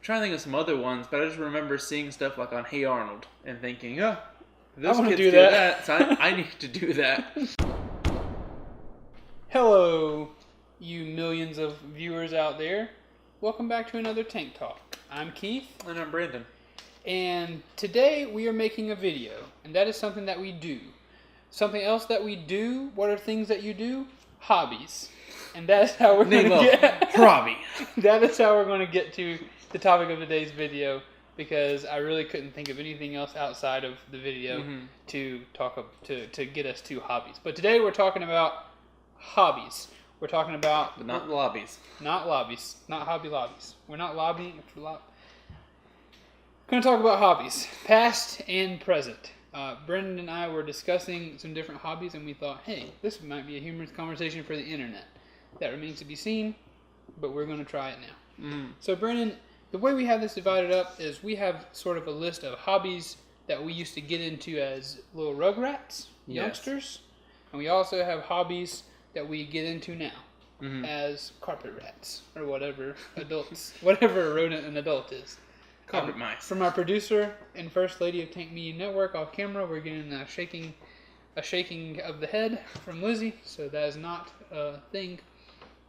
trying to think of some other ones, but I just remember seeing stuff like on Hey Arnold and thinking, oh, I those wanna kids do do that. that, so I need to do that. Hello, you millions of viewers out there. Welcome back to another Tank Talk. I'm Keith, And I'm Brandon. and today we are making a video, and that is something that we do. Something else that we do, what are things that you do? Hobbies. And that is how we're going to get... Hobby. That is how we're going to get to the topic of today's video, because I really couldn't think of anything else outside of the video to get us to hobbies. But today we're talking about hobbies. We're talking about... But not lobbies. Not lobbies. Not hobby lobbies. We're not lobbying for going to talk about hobbies, past and present. Brendan and I were discussing some different hobbies, and we thought, hey, this might be a humorous conversation for the internet. That remains to be seen, but we're going to try it now. So, Brendan, the way we have this divided up is we have sort of a list of hobbies that we used to get into as little rugrats, youngsters, and we also have hobbies that we get into now as carpet rats, or whatever whatever a rodent an adult is. Carpet mice. From our producer and first lady of Tank Media Network off camera, we're getting a shaking of the head from Lizzie, so that is not a thing.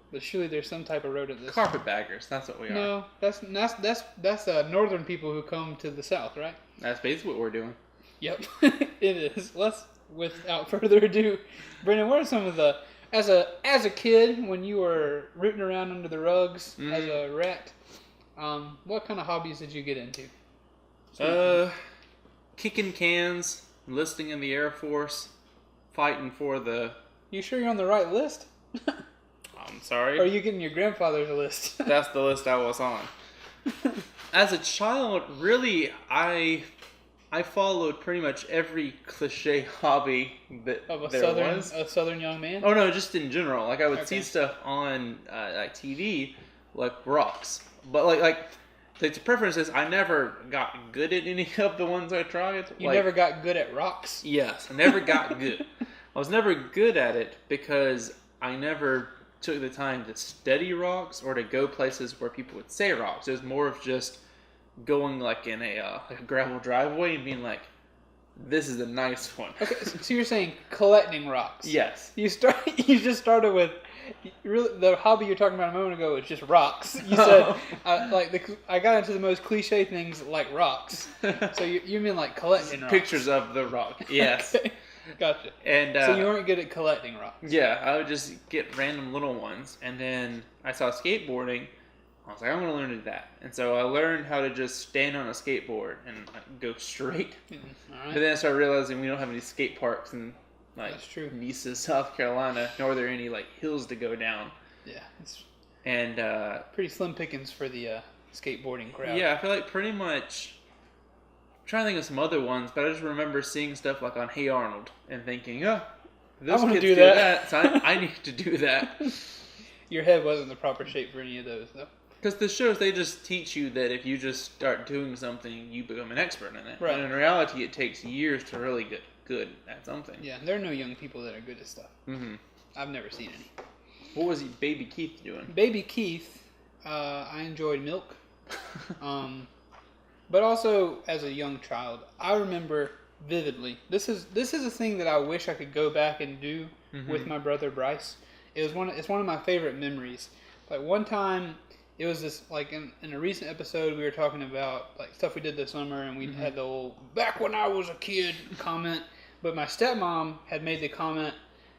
But surely there's some type of rodent. Carpetbaggers, that's what we are. No, that's northern people who come to the south, right? That's basically what we're doing. Yep, it is. Without further ado, Brendan, what are some of the as a kid when you were rooting around under the rugs as a rat? What kind of hobbies did you get into? Kicking cans, enlisting in the Air Force, fighting for the... You sure you're on the right list? I'm sorry. Or are you getting your grandfather's list? That's the list I was on. As a child, really, I followed pretty much every cliche hobby that was. A southern young man? Oh no, just in general. Like I would see stuff on like TV, like rocks. But like the preference is I never got good at any of the ones I tried. You never got good at rocks? Yes, I never got good. I was never good at it because I never took the time to study rocks or to go places where people would say rocks. It was more of just going like in a gravel driveway and being like, this is a nice one. Okay, so you're saying collecting rocks. Yes. You just started with the hobby you're talking about a moment ago is just rocks. You said I got into the most cliche things like rocks. So you mean like collecting rocks? Pictures of the rock. Yes. Okay. Gotcha. And so you weren't good at collecting rocks. Yeah, I would just get random little ones, and then I saw skateboarding. I was like, I'm going to learn to do that. And so I learned how to just stand on a skateboard and go straight. All right. But then I started realizing we don't have any skate parks in That's true. Mesa, South Carolina, nor are there any like hills to go down. Yeah, it's pretty slim pickings for the skateboarding crowd. Yeah, I feel like pretty much. I'm trying to think of some other ones, but I just remember seeing stuff like on Hey Arnold and thinking, oh, those kids do that, so I need to do that. Your head wasn't the proper shape for any of those, though. Because the shows, they just teach you that if you just start doing something, you become an expert in it. Right. And in reality, it takes years to really get good at something. Yeah, there are no young people that are good at stuff. Mm-hmm. I've never seen any. What was Baby Keith doing? Baby Keith, I enjoyed milk. But also, as a young child, I remember vividly. This is a thing that I wish I could go back and do with my brother Bryce. It's one of my favorite memories. Like one time, it was this like in a recent episode we were talking about like stuff we did this summer, and we had the old "back when I was a kid" comment. But my stepmom had made the comment,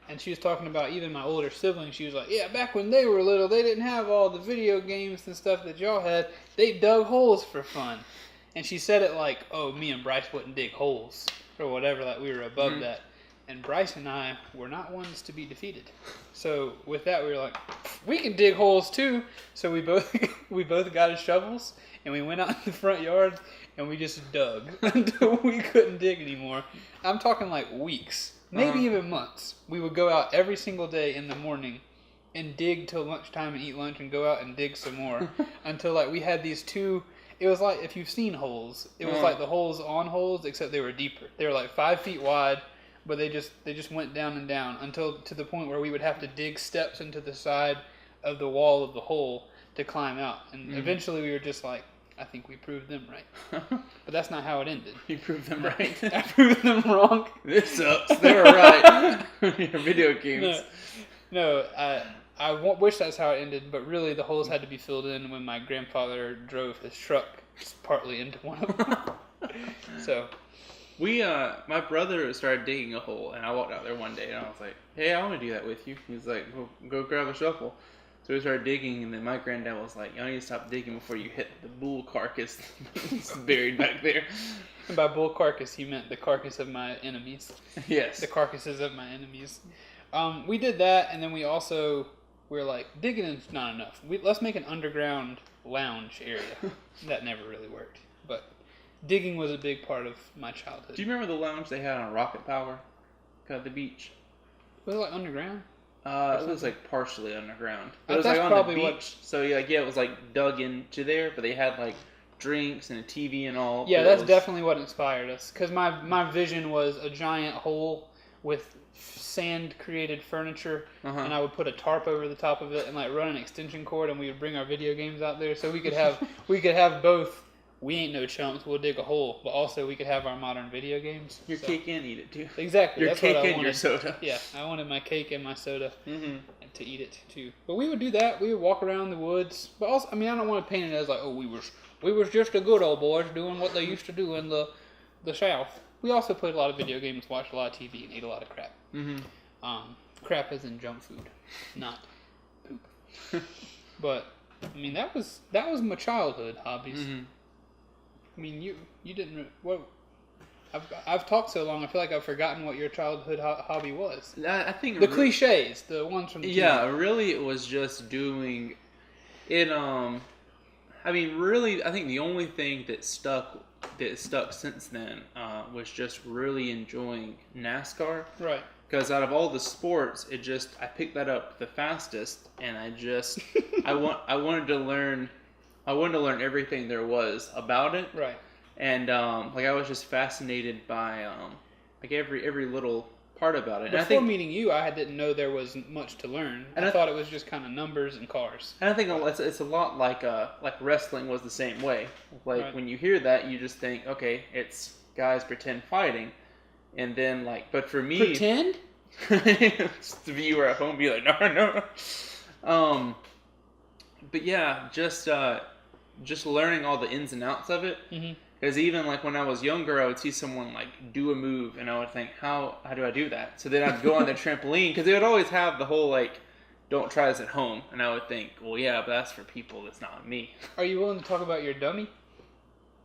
and she was talking about even my older siblings. She was like, "Yeah, back when they were little, they didn't have all the video games and stuff that y'all had. They dug holes for fun." And she said it like, oh, me and Bryce wouldn't dig holes or whatever, like we were above that. And Bryce and I were not ones to be defeated. So with that, we were like, we can dig holes too. So we both got his shovels, and we went out in the front yard, and we just dug until we couldn't dig anymore. I'm talking like weeks, maybe even months. We would go out every single day in the morning and dig till lunchtime and eat lunch and go out and dig some more until like we had these two... It was like, if you've seen holes, it was like the holes on holes, except they were deeper. They were like 5 feet wide, but they just went down and down until to the point where we would have to dig steps into the side of the wall of the hole to climb out. And eventually we were just like, I think we proved them right. But that's not how it ended. You proved them right. I proved them wrong. This sucks. They were right. Your video games. No, I wish that's how it ended, but really the holes had to be filled in when my grandfather drove his truck partly into one of them. So my brother started digging a hole, and I walked out there one day, and I was like, "Hey, I want to do that with you." He's like, "Well, go grab a shovel." So we started digging, and then my granddad was like, "Y'all need to stop digging before you hit the bull carcass that's buried back there." And by bull carcass, he meant the carcass of my enemies. Yes. The carcasses of my enemies. We did that, and then we were like, digging is not enough. Let's make an underground lounge area. That never really worked, but digging was a big part of my childhood. Do you remember the lounge they had on Rocket Power at the beach? Was it like underground? It was like partially underground. But it was That's like on probably the beach. So yeah, it was like dug into there, but they had like drinks and a TV and all. Yeah, that's definitely what inspired us. Because my vision was a giant hole with sand created furniture, and I would put a tarp over the top of it and like run an extension cord, and we would bring our video games out there so we could have both. We ain't no chumps, we'll dig a hole, but also we could have our modern video games. Your cake and eat it too. Exactly. Your that's cake what I and wanted. your soda. Yeah, I wanted my cake and my soda to eat it too. But we would do that. We would walk around the woods. But also, I mean, I don't want to paint it as like, oh, we was just the good old boys doing what they used to do in the South. We also played a lot of video games, watched a lot of TV, and ate a lot of crap. Crap as in junk food, not poop. But I mean, that was my childhood hobbies. I mean, you didn't. What? I've talked so long. I feel like I've forgotten what your childhood hobby was. I think the cliches, the ones from the TV. Really, it was just doing it. I mean, really, I think the only thing that stuck since then was just really enjoying NASCAR. Right. Because out of all the sports, I picked that up the fastest, and I wanted to learn everything there was about it. Right. And I was just fascinated by every little part about it. Before meeting you, I didn't know there was much to learn. And I thought it was just kind of numbers and cars. And I think it's a lot like wrestling was the same way. Like when you hear that, you just think, okay, it's guys pretend fighting, and then but for me, pretend. The viewer at home be like, no. But yeah, just learning all the ins and outs of it. Because even when I was younger, I would see someone do a move, and I would think, how do I do that? So then I'd go on the trampoline, because they would always have the whole don't try this at home, and I would think, well, yeah, but that's for people, that's not me. Are you willing to talk about your dummy?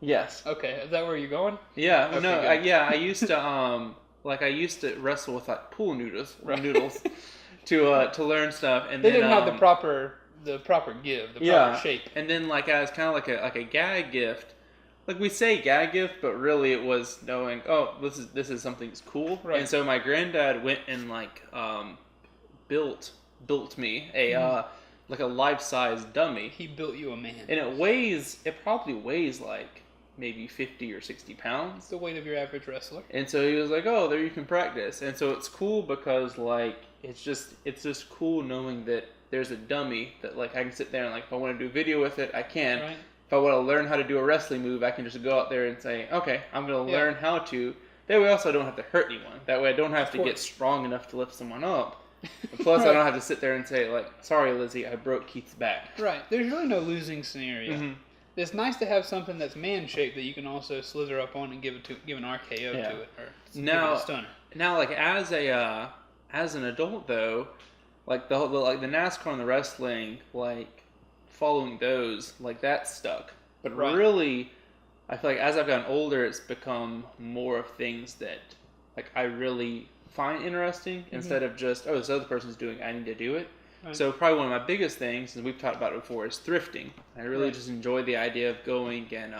Yes. Okay, is that where you're going? Yeah. Okay, no. I used to I used to wrestle with pool noodles to learn stuff, and they then, didn't have the proper give, the proper shape. And then as kind of like a gag gift. We say gag gift, but really it was knowing, oh, this is something that's cool. Right. And so my granddad went and built me a a life-size dummy. He built you a man. And it probably weighs maybe 50 or 60 pounds. The weight of your average wrestler. And so he was like, oh, there you can practice. And so it's cool because it's just cool knowing that there's a dummy that I can sit there and if I want to do a video with it, I can. Right. If I want to learn how to do a wrestling move, I can just go out there and say, okay, I'm going to learn how to. That way also I don't have to hurt anyone. That way I don't have to get strong enough to lift someone up. Plus I don't have to sit there and say, sorry, Lizzie, I broke Keith's back. Right. There's really no losing scenario. It's nice to have something that's man-shaped that you can also slither up on and give an RKO to it, or give it a stunner. Now, as an adult though, the NASCAR and the wrestling, following those, that stuck. But really, I feel as I've gotten older, it's become more of things that I really find interesting instead of just, oh, this other person's doing it, I need to do it. Right. So probably one of my biggest things, and we've talked about it before, is thrifting. I really just enjoy the idea of going and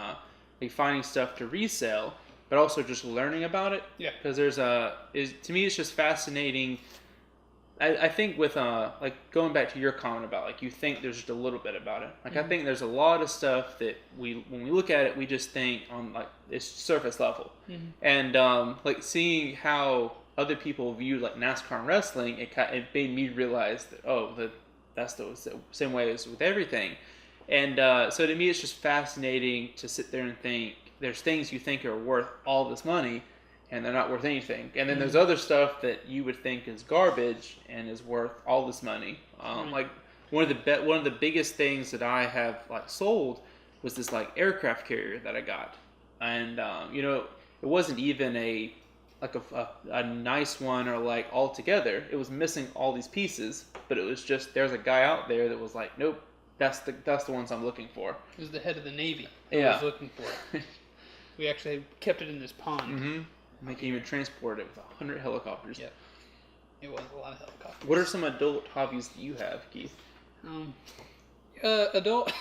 finding stuff to resell, but also just learning about it. Yeah. Because to me, it's just fascinating. I think with going back to your comment about you think there's just a little bit about it. I think there's a lot of stuff that when we look at it, we just think on it's surface level, and seeing how other people view NASCAR and wrestling, it made me realize that that's the same way as with everything. And so to me, it's just fascinating to sit there and think there's things you think are worth all this money, and they're not worth anything. And then there's other stuff that you would think is garbage and is worth all this money. Like one of the biggest things that I have like sold was this like aircraft carrier that I got, and it wasn't even a nice one or like all together. It was missing all these pieces, but it was just there's a guy out there that was like, nope. That's the ones I'm looking for. It was the head of the Navy that I was looking for. We actually kept it in this pond. Mm-hmm. And they can even transport it with 100 helicopters. Yep. It was a lot of helicopters. What are some adult hobbies that you have, Keith? Adult.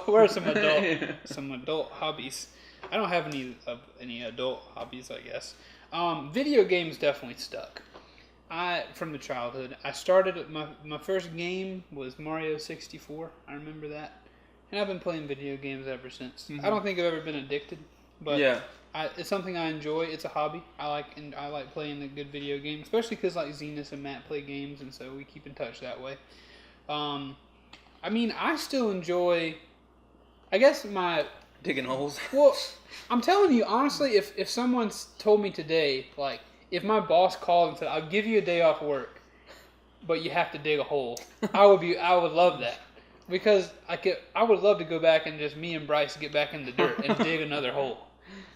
Where are some adult hobbies? I don't have any adult hobbies, I guess. Video games definitely stuck. From the childhood, I started my first game was Mario 64. I remember that, and I've been playing video games ever since. Mm-hmm. I don't think I've ever been addicted, but it's something I enjoy. It's a hobby. I like playing a good video game, especially because like Zenas and Matt play games, and so we keep in touch that way. I still enjoy. I guess my digging holes. Well, I'm telling you honestly, if someone's told me today, like. If my boss called and said, "I'll give you a day off work, but you have to dig a hole," I would love that, because I would love to go back and just me and Bryce get back in the dirt and dig another hole.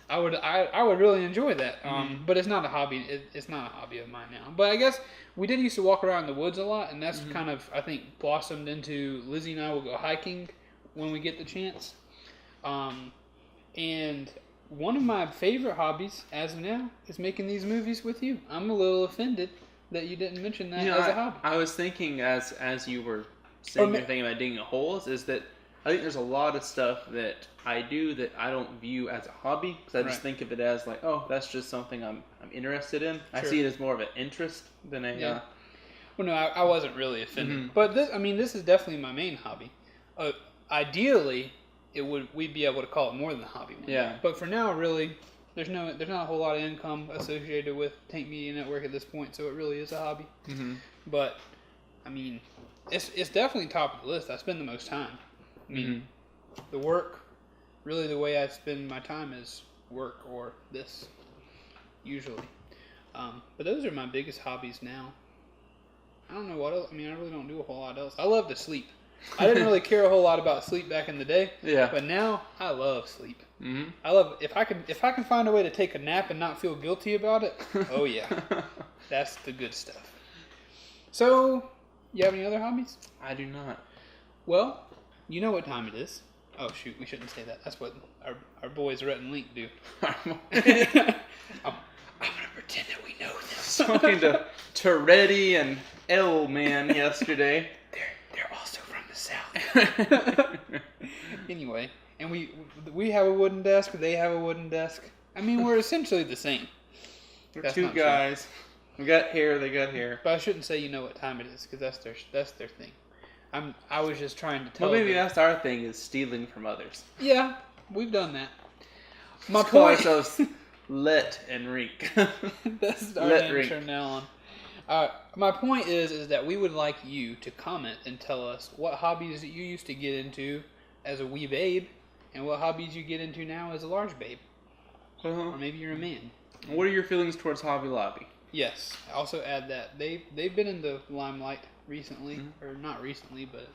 I would really enjoy that. But it's not a hobby. It's not a hobby of mine now. But I guess we did used to walk around in the woods a lot, and that's kind of I think blossomed into Lizzie and I will go hiking when we get the chance. And one of my favorite hobbies, as of now, is making these movies with you. I'm a little offended that you didn't mention that as a hobby. I was thinking as you were saying your thing about digging holes, is that I think there's a lot of stuff that I do that I don't view as a hobby, because I just think of it as like, oh, that's just something I'm interested in. Sure. I see it as more of an interest than a... Yeah. Well, no, I wasn't really offended. Mm-hmm. But this is definitely my main hobby. Ideally... we'd be able to call it more than a hobby. Yeah. But for now, really, there's not a whole lot of income associated with Tank Media Network at this point, so it really is a hobby. Mm-hmm. But it's definitely top of the list. I spend the most time. The work, really, the way I spend my time is work or this, usually. But those are my biggest hobbies now. I don't know what else. I really don't do a whole lot else. I love to sleep. I didn't really care a whole lot about sleep back in the day. Yeah. But now I love sleep. Mm-hmm. I love if I can find a way to take a nap and not feel guilty about it. Oh yeah, that's the good stuff. So, you have any other hobbies? I do not. Well, you know what time it is. Oh shoot, we shouldn't say that. That's what our boys Rhett and Link do. I'm gonna pretend that we know this. Talking to Reddy and L Man yesterday. They're also from the South. Anyway, and we have a wooden desk. They have a wooden desk. We're essentially the same. We're two guys. We got hair. They got hair. But I shouldn't say you know what time it is, because that's their thing. I was just trying to tell. Well, maybe that's our thing, is stealing from others. Yeah, we've done that. My call ourselves Let and Rink. That's our name from now on. My point is that we would like you to comment and tell us what hobbies that you used to get into as a wee babe, and what hobbies you get into now as a large babe. Or maybe you're a man. What are your feelings towards Hobby Lobby? Yes, I also add that they've been in the limelight recently, or not recently, but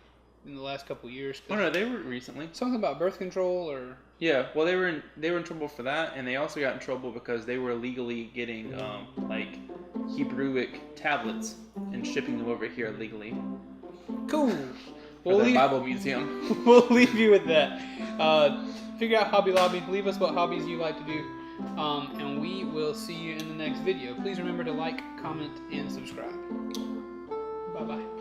in the last couple of years. Oh no, they were recently. Something about birth control, or yeah. Well, they were in trouble for that, and they also got in trouble because they were illegally getting like Hebrewic tablets and shipping them over here illegally. Cool. For the Bible Museum. We'll leave you with that. Figure out Hobby Lobby. Leave us what hobbies you like to do. And we will see you in the next video. Please remember to like, comment, and subscribe. Bye-bye.